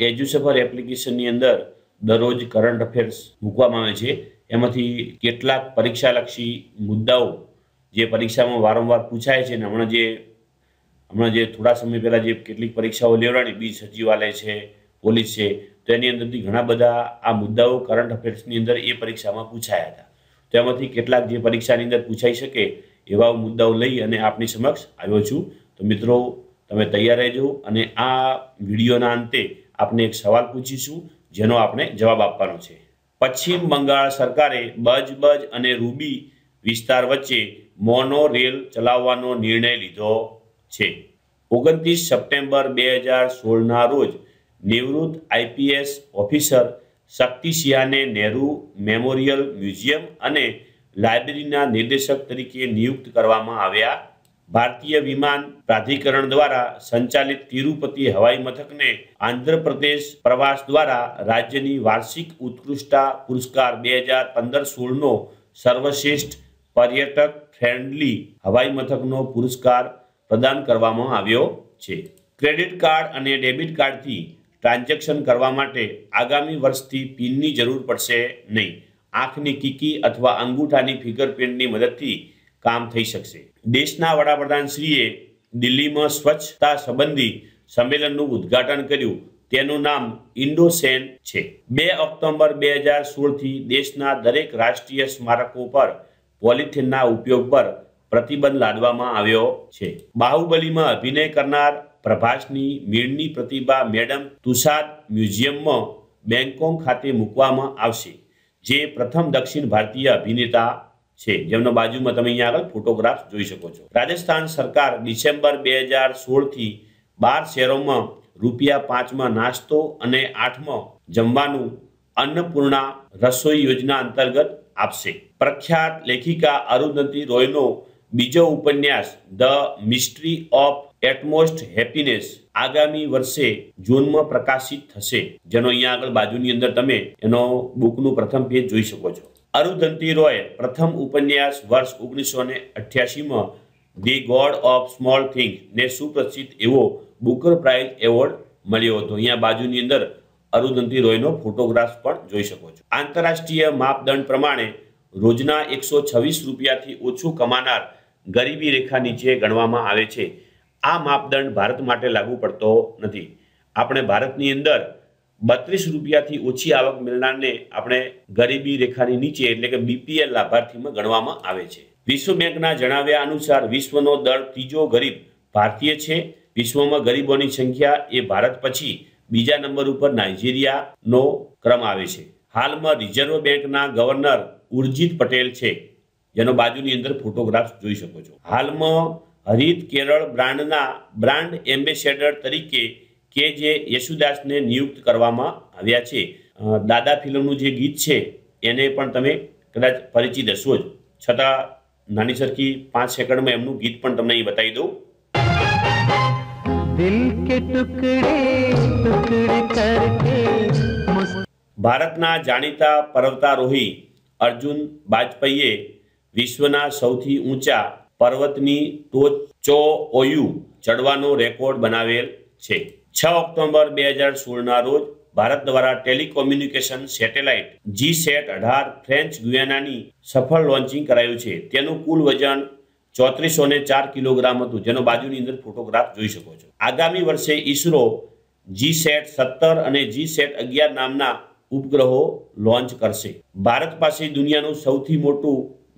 એજ્યુસફર એપ્લિકેશનની અંદર દરરોજ કરંટ અફેર્સ મૂકવામાં આવે છે। એમાંથી કેટલાક પરીક્ષાલક્ષી મુદ્દાઓ જે પરીક્ષામાં વારંવાર પૂછાય છે, અને હમણાં જે થોડા સમય પહેલાં જે કેટલીક પરીક્ષાઓ લેવડાવી, બીજ સચિવાલય છે, પોલીસ છે, તો એની અંદરથી ઘણા બધા આ મુદ્દાઓ કરંટ અફેર્સની અંદર એ પરીક્ષામાં પૂછાયા હતા। તો એમાંથી કેટલાક જે પરીક્ષાની અંદર પૂછાઈ શકે એવા મુદ્દાઓ લઈ અને આપની સમક્ષ આવ્યો છું। તો મિત્રો, તમે તૈયાર રહેજો, અને આ વિડીયોના અંતે આપણે એક સવાલ પૂછીશું જેનો આપણે જવાબ આપવાનો છે। પશ્ચિમ બંગાળ સરકારે બજ અને રૂબી વિસ્તાર વચ્ચે મોનો રેલ ચલાવવાનો નિર્ણય લીધો છે। 29 સપ્ટેમ્બર 2016ના રોજ નિવૃત્ત આઈપીએસ ઓફિસર શક્તિ સિંહાને નહેરુ મેમોરિયલ મ્યુઝિયમ અને લાઇબ્રેરીના નિર્દેશક તરીકે નિયુક્ત કરવામાં આવ્યા। ભારતીય વિમાન પ્રાધિકરણ દ્વારા સંચાલિત તિરુપતિ હવાઈ મથકને આંધ્રપ્રદેશ પ્રવાસ દ્વારા રાજ્યની વાર્ષિક ઉત્કૃષ્ટતા પુરસ્કાર 2015-16નો સર્વશ્રેષ્ઠ પર્યટક ફ્રેન્ડલી હવાઈ મથકનો પુરસ્કાર પ્રદાન કરવામાં આવ્યો છે। ક્રેડિટ કાર્ડ અને ડેબિટ કાર્ડથી ટ્રાન્ઝેક્શન કરવા માટે આગામી વર્ષથી પિનની જરૂર પડશે નહીં। આંખની કીકી અથવા અંગૂઠાની ફિંગરપ્રિન્ટની મદદથી કામ થઈ શકશે। દેશના વડાપ્રધાનશ્રીએ દિલ્હીમાં સ્વચ્છતા સંબંધી સંમેલનનું ઉદ્ઘાટન કર્યું। તેનું નામ ઇન્ડોસેન છે। 2 ઓક્ટોબર 2016થી દેશના દરેક રાષ્ટ્રીય સ્મારકો પર પોલિથીનના ઉપયોગ પર પ્રતિબંધ લાદવામાં આવ્યો છે। બાહુબલીમાં અભિનય કરનાર પ્રભાસની મીણની પ્રતિભા મેડમ તુસાદ મ્યુઝિયમમાં બેંગકોક ખાતે મૂકવામાં આવશે, જે પ્રથમ દક્ષિણ ભારતીય અભિનેતા છે, જેમનો બાજુમાં તમે અહીંયા આગળ ફોટોગ્રાફ જોઈ શકો છો। રાજસ્થાન સરકાર ડિસેમ્બર 2016થી 12 શહેરોમાં ₹5માં નાસ્તો અને 8માં જમવાનું અન્નપૂર્ણા રસોઈ યોજના અંતર્ગત આપશે। પ્રખ્યાત લેખિકા અરુંધતી રોયનો બીજો ઉપન્યાસ ધ મિસ્ટ્રી ઓફ એટમોસ્ટ હેપીનેસ આગામી વર્ષે જૂનમાં પ્રકાશિત થશે, જેનો અહીંયા આગળ બાજુની અંદર તમે એનો બુકનું પ્રથમ પેજ જોઈ શકો છો। અરુંધતી રોય પ્રથમ ઉપન્યાસ વર્ષ 1988માં the God of Small Things ને સુપ્રસિદ્ધ એવો બુકર પ્રાઇઝ એવોર્ડ મળ્યો હતો। અહીંયા બાજુની અંદર અરુંધતી રોયનો ફોટોગ્રાફ પણ જોઈ શકો છો। આંતરરાષ્ટ્રીય માપદંડ પ્રમાણે રોજના 126 રૂપિયાથી ઓછું કમાનાર ગરીબી રેખા નીચે ગણવામાં આવે છે। આ માપદંડ ભારત માટે લાગુ પડતો નથી। આપણે ભારતની અંદર 32 રૂપિયાથી ઓછી આવક મેળવનારને આપણે ગરીબી રેખાની નીચે એટલે કે બીપીએલ લાભાર્થીમાં ગણવામાં આવે છે। વિશ્વ બેંકના જણાવ્યા અનુસાર વિશ્વનો દર ત્રીજો ગરીબ ભારતીય છે। વિશ્વમાં ગરીબોની સંખ્યા એ ભારત પછી બીજા નંબર ઉપર નાઇજીરિયાનો ક્રમ આવે છે। હાલમાં રિઝર્વ બેંકના ગવર્નર ઉર્જિત પટેલ છે, જેનો બાજુની અંદર ફોટોગ્રાફ જોઈ શકો છો। હાલમાં હરિત કેરળ બ્રાન્ડના બ્રાન્ડ એમ્બેસેડર તરીકે કે જે યેસુદાસને નિયુક્ત કરવામાં આવ્યા છે। દાદા ફિલ્મનું જે ગીત છે એને પણ તમે કદાચ પરિચિત હશો જ, છતાં નાની સરખી 5 સેકન્ડમાં એમનું ગીત પણ તમને અહીં બતાવી દઉં। દિલ કે ટુકડે ટુકડે કરકે ભારતના જાણીતા પર્વતારોહી અર્જુન બાજપેયીએ વિશ્વના સૌથી ઊંચા પર્વતની ટોચ ચોઓયુ ચડવાનો રેકોર્ડ બનાવેલ છે। 6 ઓક્ટોબર 2016ના રોજ ભારત દ્વારા ટેલિકોમ્યુનિકેશન સેટેલાઇટ GSAT-18 ફ્રેન્ચ ગુયાનાની સફળ લોન્ચિંગ કરાયું છે। તેનું કુલ વજન 3404 કિલોગ્રામ હતું, જેનો બાજુની અંદર ફોટોગ્રાફ જોઈ શકો છો। આગામી વર્ષે ઇસરો GSAT-17 અને GSAT-11 નામના ઉપગ્રહો લોન્ચ કરશે। ભારત પાસે દુનિયાનું સૌથી મોટું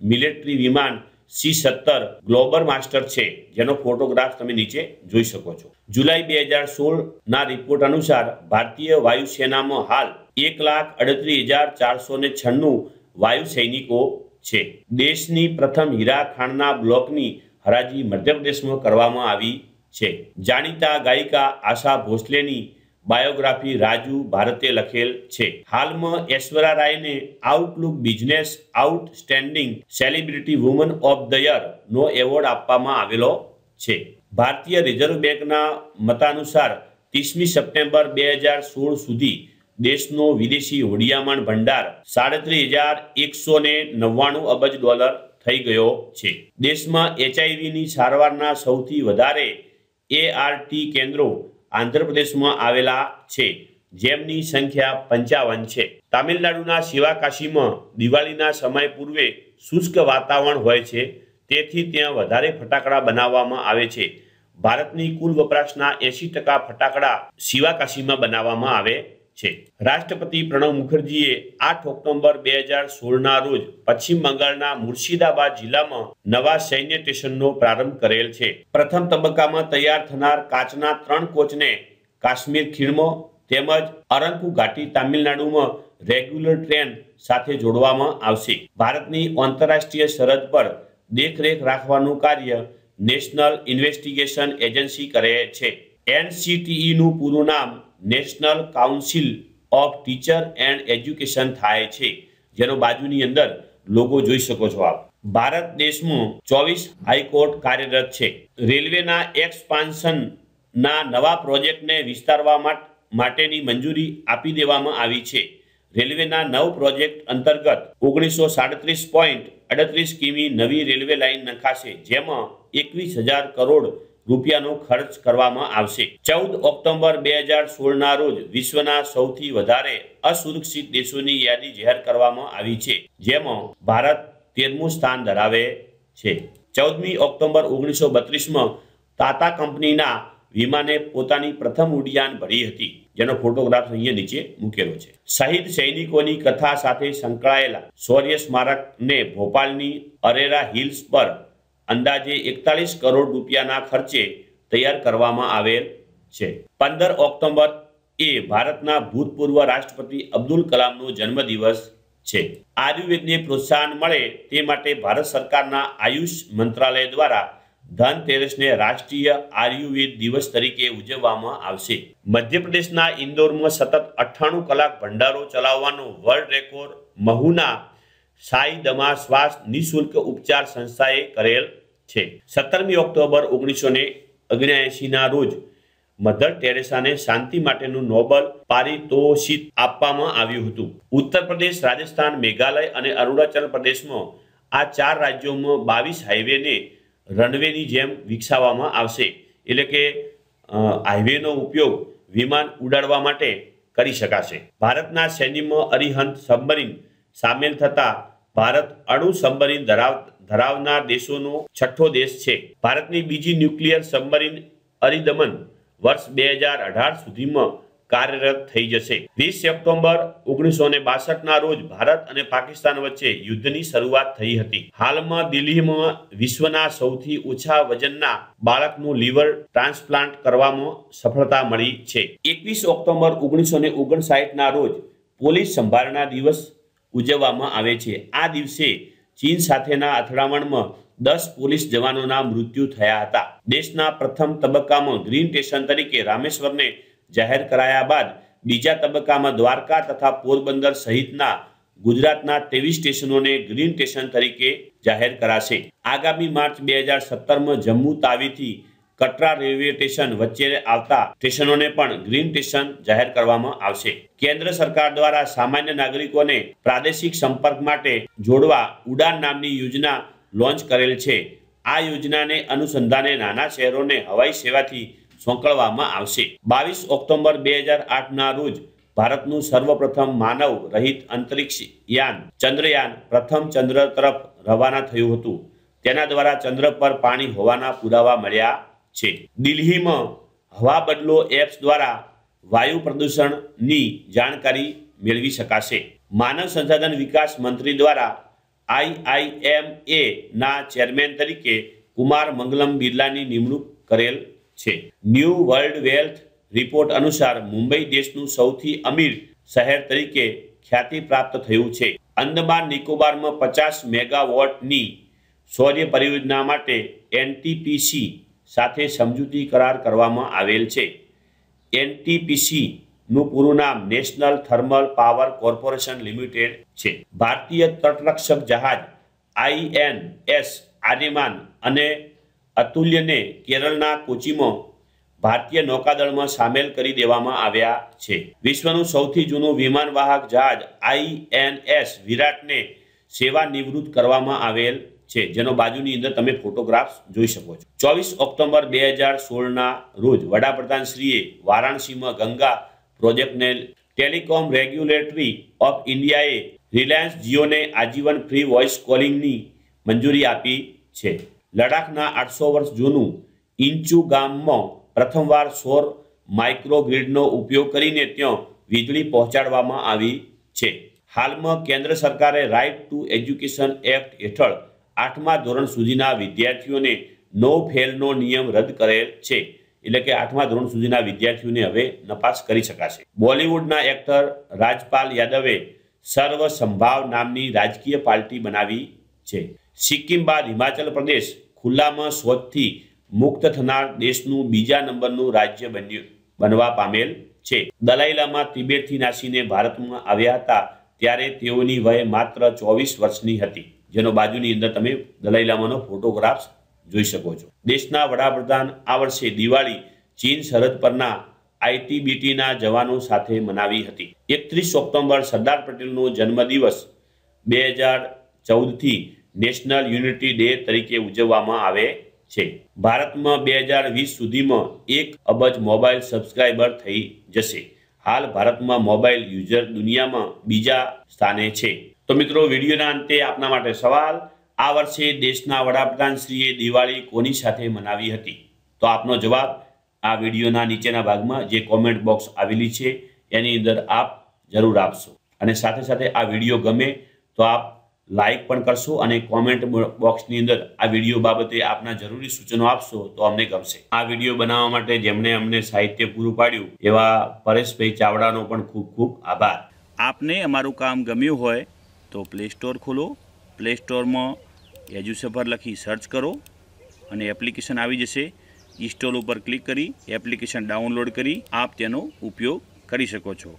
મિલિટરી વિમાન C-17 ગ્લોબલ માસ્ટર છે, જેનો ફોટોગ્રાફ તમે નીચે જોઈ શકો છો। જુલાઈ 2016ના રિપોર્ટ અનુસાર ભારતીય વાયુસેનામાં હાલ 1,38,496 વાયુ સૈનિકો છે। દેશની પ્રથમ હીરા ખાણના બ્લોકની હરાજી મધ્યપ્રદેશમાં કરવામાં આવી છે। જાણીતા ગાયિકા આશા ભોસલેની બાયોગ્રાફી રાજુ ભારતે લખેલ છે। હાલમાં ઐશ્વર્યા રાયને Outlook Business outstanding celebrity woman of the year નો એવોર્ડ આપવામાં આવેલો છે। ભારતીય રિઝર્વ બેંકના મતાનુસાર 30મી સપ્ટેમ્બર 2016 સુધી દેશનો વિદેશી હુંડિયામણ ભંડાર $37,199 અબજ થઈ ગયો છે। દેશમાં એચઆઈવીની સારવારના સૌથી વધારે ART કેન્દ્રો આંધ્રપ્રદેશમાં આવેલા છે। જેમની સંખ્યા 55 છે. તામિલનાડુના શિવાકાશીમાં દિવાળીના સમય પૂર્વે શુષ્ક વાતાવરણ હોય છે, તેથી ત્યાં વધારે ફટાકડા બનાવવામાં આવે છે. ભારતની કુલ વપરાશના 80% ફટાકડા શિવાકાશીમાં બનાવવામાં આવે છે. રાષ્ટ્રપતિ પ્રણવ મુખર્જીએ 8 ઓક્ટોબર 2016ના રોજ પશ્ચિમ બંગાળના મુર્શિદાબાદ જિલ્લામાં નવા સૈન્ય સ્ટેશનનો પ્રારંભ કરેલ છે. પ્રથમ તબક્કામાં તૈયાર થનાર કાચના 3 કોચને કાશ્મીર ખીણમાં તેમજ અરંકુ ઘાટી તામિલનાડુમાં રેગ્યુલર ટ્રેન સાથે જોડવામાં આવશે. ભારતની આંતરરાષ્ટ્રીય સરહદ પર દેખરેખ રાખવાનું કાર્ય નેશનલ ઇન્વેસ્ટિગેશન એજન્સી કરે છે. NCTEનું પૂરું નામ national council of teacher and education થાય છે, જેનો બાજુની અંદર લોગો જોઈ શકો છો આપ. ભારત દેશમાં 24 હાઈકોર્ટ કાર્યરત છે. રેલવેના એક્સપાન્શનના નવા પ્રોજેક્ટને વિસ્તારવા માટેની મંજૂરી આપી દેવામાં આવી છે. રેલવેના 9 પ્રોજેક્ટ અંતર્ગત 1937.38 કિમી નવી રેલવે લાઇન નખાશે, જેમાં 21,000 કરોડ રૂપિયાનો ખર્ચ કરવામાં આવશે. 14 ઓક્ટોબર 2016ના રોજ વિશ્વના સૌથી વધારે અસુરક્ષિત દેશોની યાદી જાહેર કરવામાં આવી છે, જેમાં ભારત 13મું સ્થાન ધરાવે છે. 14મી ઓક્ટોબર 1932માં ટાટા કંપનીના વિમાને પોતાની પ્રથમ ઉડ્ડાન ભરી હતી, જેનો ફોટોગ્રાફ અહીંયા નીચે મૂકેલો છે. શહીદ સૈનિકોની કથા સાથે સંકળાયેલા શૌર્ય સ્મારકને ભોપાલની અરેરા હિલ્સ પર અંદાજે 41 કરોડ રૂપિયાના ખર્ચે તૈયાર કરવામાં આવેલ છે. 15 ઓક્ટોબર એ ભારતના ભૂતપૂર્વ રાષ્ટ્રપતિ અબ્દુલ કલામનો જન્મદિવસ છે. આયુર્વેદને પ્રોત્સાહન મળે તે માટે ભારત સરકારના આયુષ મંત્રાલય દ્વારા ધનતેરસને રાષ્ટ્રીય આયુર્વેદ દિવસ તરીકે ઉજવવામાં આવશે. મધ્યપ્રદેશના ઇન્દોરમાં સતત 98 કલાક ભંડારો ચલાવવાનો વર્લ્ડ રેકોર્ડ મહુના સાઈ દમા શ્વાસ નિઃશુલ્ક ઉપચાર સંસ્થાએ કરેલ છે. 17મી ઓક્ટોબર 1979ના રોજ મધર ટેરેસાને શાંતિ માટેનું નોબેલ પારિતોષિક આપવામાં આવ્યું હતું. ઉત્તર પ્રદેશ, રાજસ્થાન, મેઘાલય અને અરુણાચલ પ્રદેશમાં આ 4 રાજ્યોમાં 22 હાઈવેને રનવેની જેમ વિકસાવવામાં આવશે. એટલે કે હાઈવેનો ઉપયોગ વિમાન ઉડાડવા માટે કરી શકાશે. ભારતના સૈન્યમાં અરિહંત સબમરીન સામેલ થતા ભારત અણુ સબમરીન ધરાવનાર દેશોનો 6થો દેશ છે. ભારતની બીજી ન્યુક્લિયર સબમરીન અરિદમન વર્ષ 2018 સુધીમાં કાર્યરત થઈ જશે. 20 ઓક્ટોબર 1962ના રોજ ભારત અને પાકિસ્તાન વચ્ચે યુદ્ધની શરૂઆત થઈ હતી. હાલમાં દિલ્હીમાં વિશ્વના સૌથી ઓછા વજનના બાળકનું લીવર ટ્રાન્સપ્લાન્ટ કરવામાં સફળતા મળી છે. 21 ઓક્ટોબર 1959ના રોજ પોલીસ સંભારણા દિવસ ઉજવવામાં આવે છે. આ દિવસે ચીન સાથેના અથડામણમાં 10 પોલીસ જવાનોના મૃત્યુ થયા હતા. દેશના પ્રથમ તબક્કામાં ગ્રીન સ્ટેશન તરીકે રામેશ્વરને જાહેર કરાયા બાદ બીજા તબક્કામાં દ્વારકા તથા પોરબંદર સહિતના ગુજરાતના 23 સ્ટેશનોને ગ્રીન સ્ટેશન તરીકે જાહેર કરાશે. આગામી માર્ચ 2017માં જમ્મુ તાવીથી કટરા રેલવે સ્ટેશન વચ્ચે આવતા સ્ટેશનોને પણ ગ્રીન સ્ટેશન જાહેર કરવામાં આવશે. કેન્દ્ર સરકાર દ્વારા સામાન્ય નાગરિકોને પ્રાદેશિક સંપર્ક માટે જોડવા ઉડાન નામની યોજના લોન્ચ કરેલ છે. આ યોજનાને અનુસંધાને નાના શહેરોને હવાઈ સેવાથી સોંપવામાં આવશે. 22 ઓક્ટોબર 2008ના રોજ ભારતનું સર્વપ્રથમ માનવ રહિત અંતરિક્ષ યાન ચંદ્રયાન પ્રથમ ચંદ્ર તરફ રવાના થયું હતું. તેના દ્વારા ચંદ્ર પર પાણી હોવાના પુરાવા મળ્યા છે. દિલ્હીમાં હવા બદલો એપ્સ દ્વારા વાયુ પ્રદૂષણની જાણકારી મેળવી શકાશે. માનવ સંસાધન વિકાસ મંત્રી દ્વારા IIMA ના ચેરમેન તરીકે કુમાર મંગલમ બિરલાની નિમણૂક કરેલ છે. ન્યૂ વર્લ્ડ વેલ્થ રિપોર્ટ અનુસાર મુંબઈ દેશનું સૌથી અમીર શહેર તરીકે ખ્યાતિ પ્રાપ્ત થયું છે. અંદમાન નિકોબારમાં 50 મેગાવોટની સૌર પરિયોજના માટે NTPC સાથે સમજૂતી કરાર કરવામાં આવેલ છે. NTPCનું પૂરું નામ national thermal power corporation limited છે. ભારતીય તટરક્ષક જહાજ INS આર્યમાન અને અતુલ્યને કેરળના કોચીમાં ભારતીય નૌકાદળમાં સામેલ કરી દેવામાં આવ્યા છે. વિશ્વનું સૌથી જૂનું વિમાનવાહક જહાજ INS વિરાટને સેવા નિવૃત્ત કરવામાં આવેલ છે, જેનો બાજુની અંદર તમે ફોટોગ્રાફ્સ જોઈ શકો છો. 24 ઓક્ટોબર 2016ના રોજ વડાપ્રધાન શ્રીએ વારાણસીમાં ગંગા પ્રોજેક્ટને ટેલિકોમ રેગ્યુલેટરી ઓફ ઇન્ડિયાએ રિલાયન્સ જીઓને આજીવન ફ્રી વોઇસ કોલિંગની મંજૂરી આપી છે. લડાખના 800 વર્ષ જૂનું ઇન્ચુ ગામમાં પ્રથમવાર સૌર માઇક્રોગ્રીડનો ઉપયોગ કરીને ત્યાં વીજળી પહોંચાડવામાં આવી છે. હાલમાં કેન્દ્ર સરકારે રાઇટ ટુ એજ્યુકેશન એક્ટ હેઠળ 8મા ધોરણ સુધીના વિદ્યાર્થીઓને નો ફેલનો નિયમ રદ કરેલ છે. એટલે કે 8મા ધોરણ સુધીના વિદ્યાર્થીઓને હવે નપાસ કરી શકાશે. બોલિવૂડના એક્ટર રાજપાલ યાદવે સર્વ સંભાવ નામની રાજકીય પાર્ટી બનાવી છે. સિક્કિમ બાદ હિમાચલ પ્રદેશ ખુલ્લામાં શૌચથી મુક્ત થનાર દેશનું બીજા નંબરનું રાજ્ય બનવા પામેલ છે. દલાઈ લામા તિબેટથી નાસીને ભારતમાં આવ્યા હતા ત્યારે તેઓની વય માત્ર 24 વર્ષની હતી, જેનો બાજુની અંદર તમે દલાઈ લામાનો ફોટોગ્રાફ્સ જોઈ શકો છો. દેશના વડાપ્રધાન આ વર્ષે દિવાળી ચીન સરહદ પરના આઈટીબીટીના જવાનો સાથે મનાવી હતી. 31 ઓક્ટોબર સરદાર પટેલનો જન્મદિવસ 2014થી નેશનલ યુનિટી ડે તરીકે ઉજવવામાં આવે છે. ભારતમાં 2020 સુધીમાં 1 અબજ મોબાઈલ સબસ્ક્રાઇબર થઈ જશે. હાલ ભારતમાં મોબાઈલ યુઝર દુનિયામાં બીજા સ્થાને છે. તો મિત્રો, વિડીયોના અંતે આપના માટે સવાલ: આ વર્ષે દેશના વડાપ્રધાનશ્રીએ દિવાળી કોની સાથે મનાવી હતી? તો આપનો જવાબ આ વિડીયોના નીચેના ભાગમાં જે કોમેન્ટ બોક્સ આવેલી છે એની અંદર આપ જરૂર આપશો. અને સાથે સાથે આ વિડીયો ગમે તો આપ લાઈક પણ કરશો અને કોમેન્ટ બોક્સની અંદર આ વિડીયો બાબતે આપના જરૂરી સૂચનો આપશો તો અમને ગમશે. આ વિડીયો બનાવવા માટે જેમણે અમને સાહિત્ય પૂરું પાડ્યું એવા પરેશભાઈ ચાવડાનો પણ ખૂબ ખૂબ આભાર. આપને અમારું કામ ગમ્યું હોય તો પ્લે સ્ટોર ખોલો, પ્લે સ્ટોરમાં એજ્યુસફર લખી સર્ચ કરો અને એપ્લિકેશન આવી જશે. ઇન્સ્ટોલ ઉપર ક્લિક કરી એપ્લિકેશન ડાઉનલોડ કરી આપ તેનો ઉપયોગ કરી શકો છો.